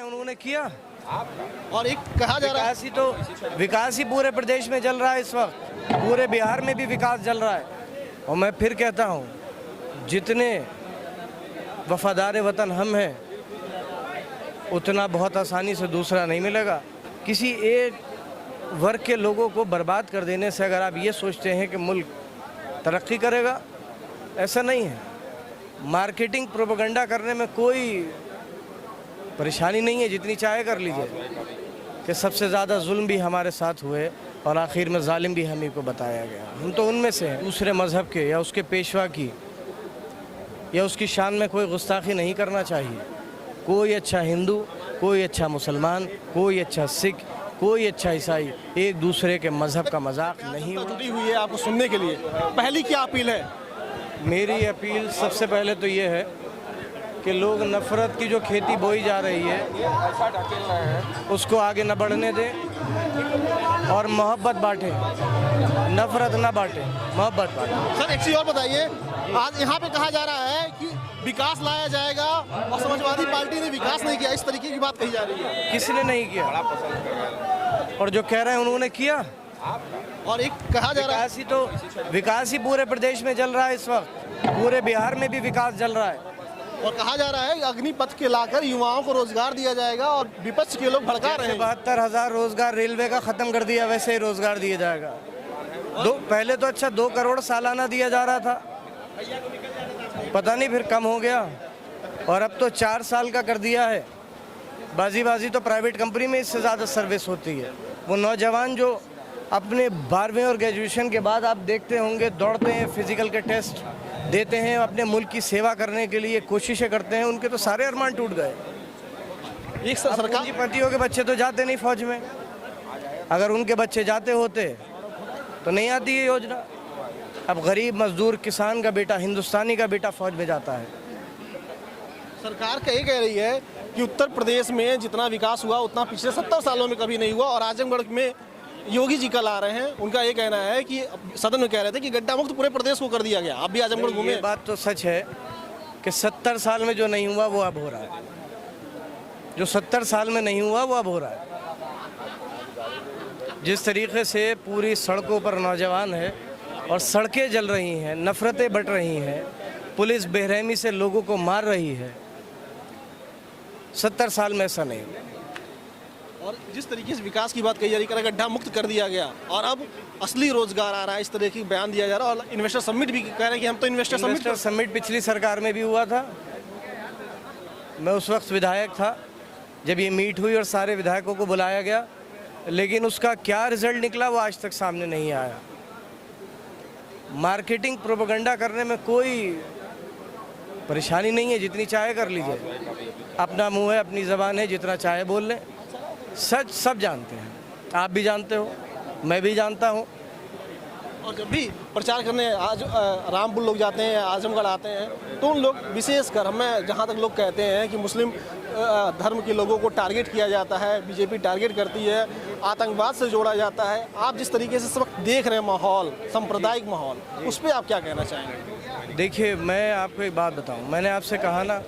उन्होंने किया। और एक कहा जा रहा है विकास ही पूरे प्रदेश में चल रहा है इस वक्त, पूरे बिहार में भी विकास चल रहा है। और मैं फिर कहता हूँ, जितने वफादार वतन हम हैं, उतना बहुत आसानी से दूसरा नहीं मिलेगा। किसी एक वर्ग के लोगों को बर्बाद कर देने से अगर आप ये सोचते हैं कि मुल्क तरक्की करेगा, ऐसा नहीं है। मार्केटिंग प्रोपेगेंडा करने में कोई परेशानी नहीं है, जितनी चाहे कर लीजिए। कि सबसे ज़्यादा जुल्म भी हमारे साथ हुए और आखिर में जालिम भी हम ही को बताया गया। हम तो उनमें से हैं। दूसरे मज़हब के या उसके पेशवा की या उसकी शान में कोई गुस्ताखी नहीं करना चाहिए। कोई अच्छा हिंदू, कोई अच्छा मुसलमान, कोई अच्छा सिख, कोई अच्छा ईसाई एक दूसरे के मज़हब का मजाक नहीं जुटी हुई है आपको सुनने के लिए। पहली क्या अपील है? मेरी अपील सबसे पहले तो ये है कि लोग नफ़रत की जो खेती बोई जा रही है उसको आगे न बढ़ने दें और मोहब्बत बांटें, नफ़रत ना बांटें, मोहब्बत बांटें। सर एक चीज़ और बताइए, आज यहाँ पे कहा जा रहा है कि विकास लाया जाएगा और समाजवादी पार्टी ने विकास नहीं किया, इस तरीके की बात कही जा रही है। किसने नहीं किया? और जो कह रहे हैं उन्होंने किया। और एक कहा जा रहा है विकास ही पूरे प्रदेश में चल रहा है इस वक्त, पूरे बिहार में भी विकास चल रहा है। और कहा जा रहा है कि अग्निपथ के लाकर युवाओं को रोजगार दिया जाएगा और विपक्ष के लोग भड़का रहे हैं। 72,000 रोजगार रेलवे का खत्म कर दिया, वैसे ही रोजगार दिया जाएगा। पहले तो अच्छा 2 करोड़ सालाना दिया जा रहा था, पता नहीं फिर कम हो गया और अब तो 4 साल का कर दिया है। बाजी तो प्राइवेट कंपनी में इससे ज़्यादा सर्विस होती है। वो नौजवान जो अपने 12वीं और ग्रेजुएशन के बाद आप देखते होंगे दौड़ते हैं, फिजिकल के टेस्ट देते हैं, अपने मुल्क की सेवा करने के लिए कोशिशें करते हैं, उनके तो सारे अरमान टूट गए। एक सरकार पूंजीपतियों के बच्चे तो जाते नहीं फौज में, अगर उनके बच्चे जाते होते तो नहीं आती ये योजना। अब गरीब मजदूर किसान का बेटा, हिंदुस्तानी का बेटा फौज में जाता है। सरकार का ये कह रही है कि उत्तर प्रदेश में जितना विकास हुआ उतना पिछले 70 सालों में कभी नहीं हुआ। और आजमगढ़ में योगी जी कल आ रहे हैं, उनका ये कहना है कि सदन में कह रहे थे कि गड्ढा मुक्त पूरे प्रदेश को कर दिया गया। आप भी आजमगढ़ घूमे। ये बात तो सच है कि 70 साल में जो नहीं हुआ वो अब हो रहा है। जो 70 साल में नहीं हुआ वो अब हो रहा है। जिस तरीके से पूरी सड़कों पर नौजवान है और सड़कें जल रही हैं, नफ़रतें बट रही हैं, पुलिस बेरहमी से लोगों को मार रही है, 70 साल में ऐसा नहीं हुआ। और जिस तरीके से विकास की बात कही जा रही है, गड्ढा मुक्त कर दिया गया और अब असली रोजगार आ रहा है, इस तरह की बयान दिया जा रहा है। और इन्वेस्टर समिट भी कह रहे हैं कि हम तो इन्वेस्टर समिट पिछली सरकार में भी हुआ था। मैं उस वक्त विधायक था जब ये मीट हुई और सारे विधायकों को बुलाया गया, लेकिन उसका क्या रिजल्ट निकला वो आज तक सामने नहीं आया। मार्केटिंग प्रोपेगेंडा करने में कोई परेशानी नहीं है, जितनी चाहे कर लीजिए। अपना मुंह है, अपनी ज़बान है, जितना चाहे बोल लें। सच सब जानते हैं, आप भी जानते हो, मैं भी जानता हूँ। और जब भी प्रचार करने आज रामपुर लोग जाते हैं, आजमगढ़ आते हैं, तो उन लोग विशेषकर हमें जहाँ तक लोग कहते हैं कि मुस्लिम धर्म के लोगों को टारगेट किया जाता है, बीजेपी टारगेट करती है, आतंकवाद से जोड़ा जाता है। आप जिस तरीके से इस वक्त देख रहे हैं माहौल, सांप्रदायिक माहौल, उस पर आप क्या कहना चाहेंगे? देखिए, मैं आपको एक बात बताऊं, मैंने आपसे कहा ना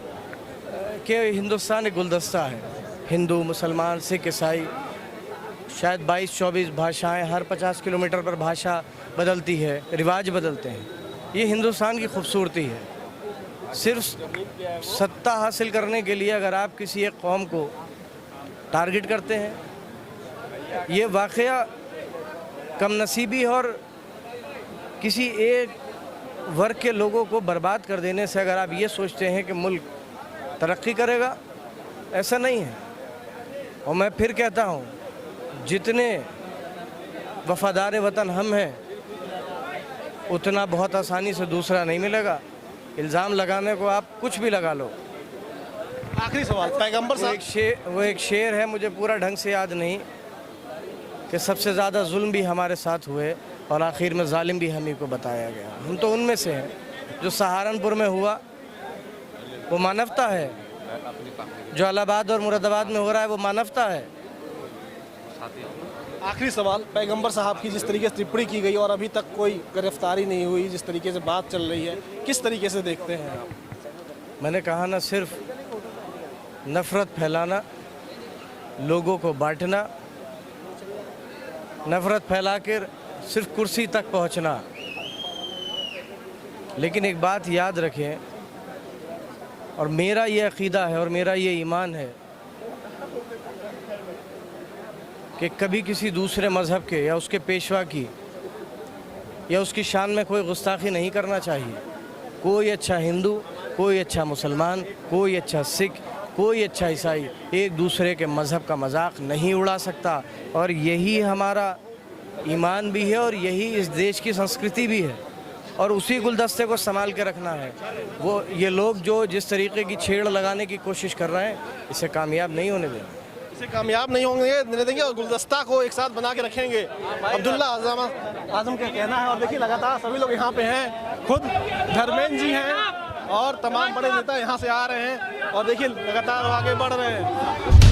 कि हिंदुस्तान एक गुलदस्ता है। हिंदू, मुसलमान, सिख, ईसाई, शायद 22-24 भाषाएं, हर 50 किलोमीटर पर भाषा बदलती है, रिवाज बदलते हैं। ये हिंदुस्तान की खूबसूरती है। सिर्फ सत्ता हासिल करने के लिए अगर आप किसी एक कौम को टारगेट करते हैं, ये वाक़या कम नसीबी और किसी एक वर्ग के लोगों को बर्बाद कर देने से अगर आप ये सोचते हैं कि मुल्क तरक्की करेगा, ऐसा नहीं है। और मैं फिर कहता हूँ, जितने वफादार वतन हम हैं, उतना बहुत आसानी से दूसरा नहीं मिलेगा। इल्ज़ाम लगाने को आप कुछ भी लगा लो। आखिरी सवाल, पैगंबर साहब, वो एक शेर है, मुझे पूरा ढंग से याद नहीं, कि सबसे ज़्यादा जुल्म भी हमारे साथ हुए और आखिर में जालिम भी हम ही को बताया गया। हम तो उनमें से हैं। जो सहारनपुर में हुआ वो मानवता है, जो इलाहाबाद और मुरादाबाद में हो रहा है वो मानवता है। आखिरी सवाल, पैगंबर साहब की जिस तरीके से टिप्पणी की गई और अभी तक कोई गिरफ्तारी नहीं हुई, जिस तरीके से बात चल रही है, किस तरीके से देखते हैं आप? मैंने कहा ना, सिर्फ नफ़रत फैलाना लोगों को बांटना, नफ़रत फैला कर सिर्फ कुर्सी तक पहुंचना। लेकिन एक बात याद रखें, और मेरा ये अक़ीदा है और मेरा ये ईमान है कि कभी किसी दूसरे मज़हब के या उसके पेशवा की या उसकी शान में कोई गुस्ताखी नहीं करना चाहिए। कोई अच्छा हिंदू, कोई अच्छा मुसलमान, कोई अच्छा सिख, कोई अच्छा ईसाई एक दूसरे के मज़हब का मजाक नहीं उड़ा सकता। और यही हमारा ईमान भी है और यही इस देश की संस्कृति भी है, और उसी गुलदस्ते को संभाल के रखना है। वो ये लोग जो जिस तरीके की छेड़ लगाने की कोशिश कर रहे हैं, इसे कामयाब नहीं होने दें। इसे कामयाब नहीं होंगे देंगे और गुलदस्ता को एक साथ बना के रखेंगे। अब्दुल्ला आज़म का कहना है। और देखिए लगातार सभी लोग यहाँ पे हैं, खुद धर्मेंद्र जी हैं और तमाम बड़े नेता यहाँ से आ रहे हैं और देखिए लगातार आगे बढ़ रहे हैं।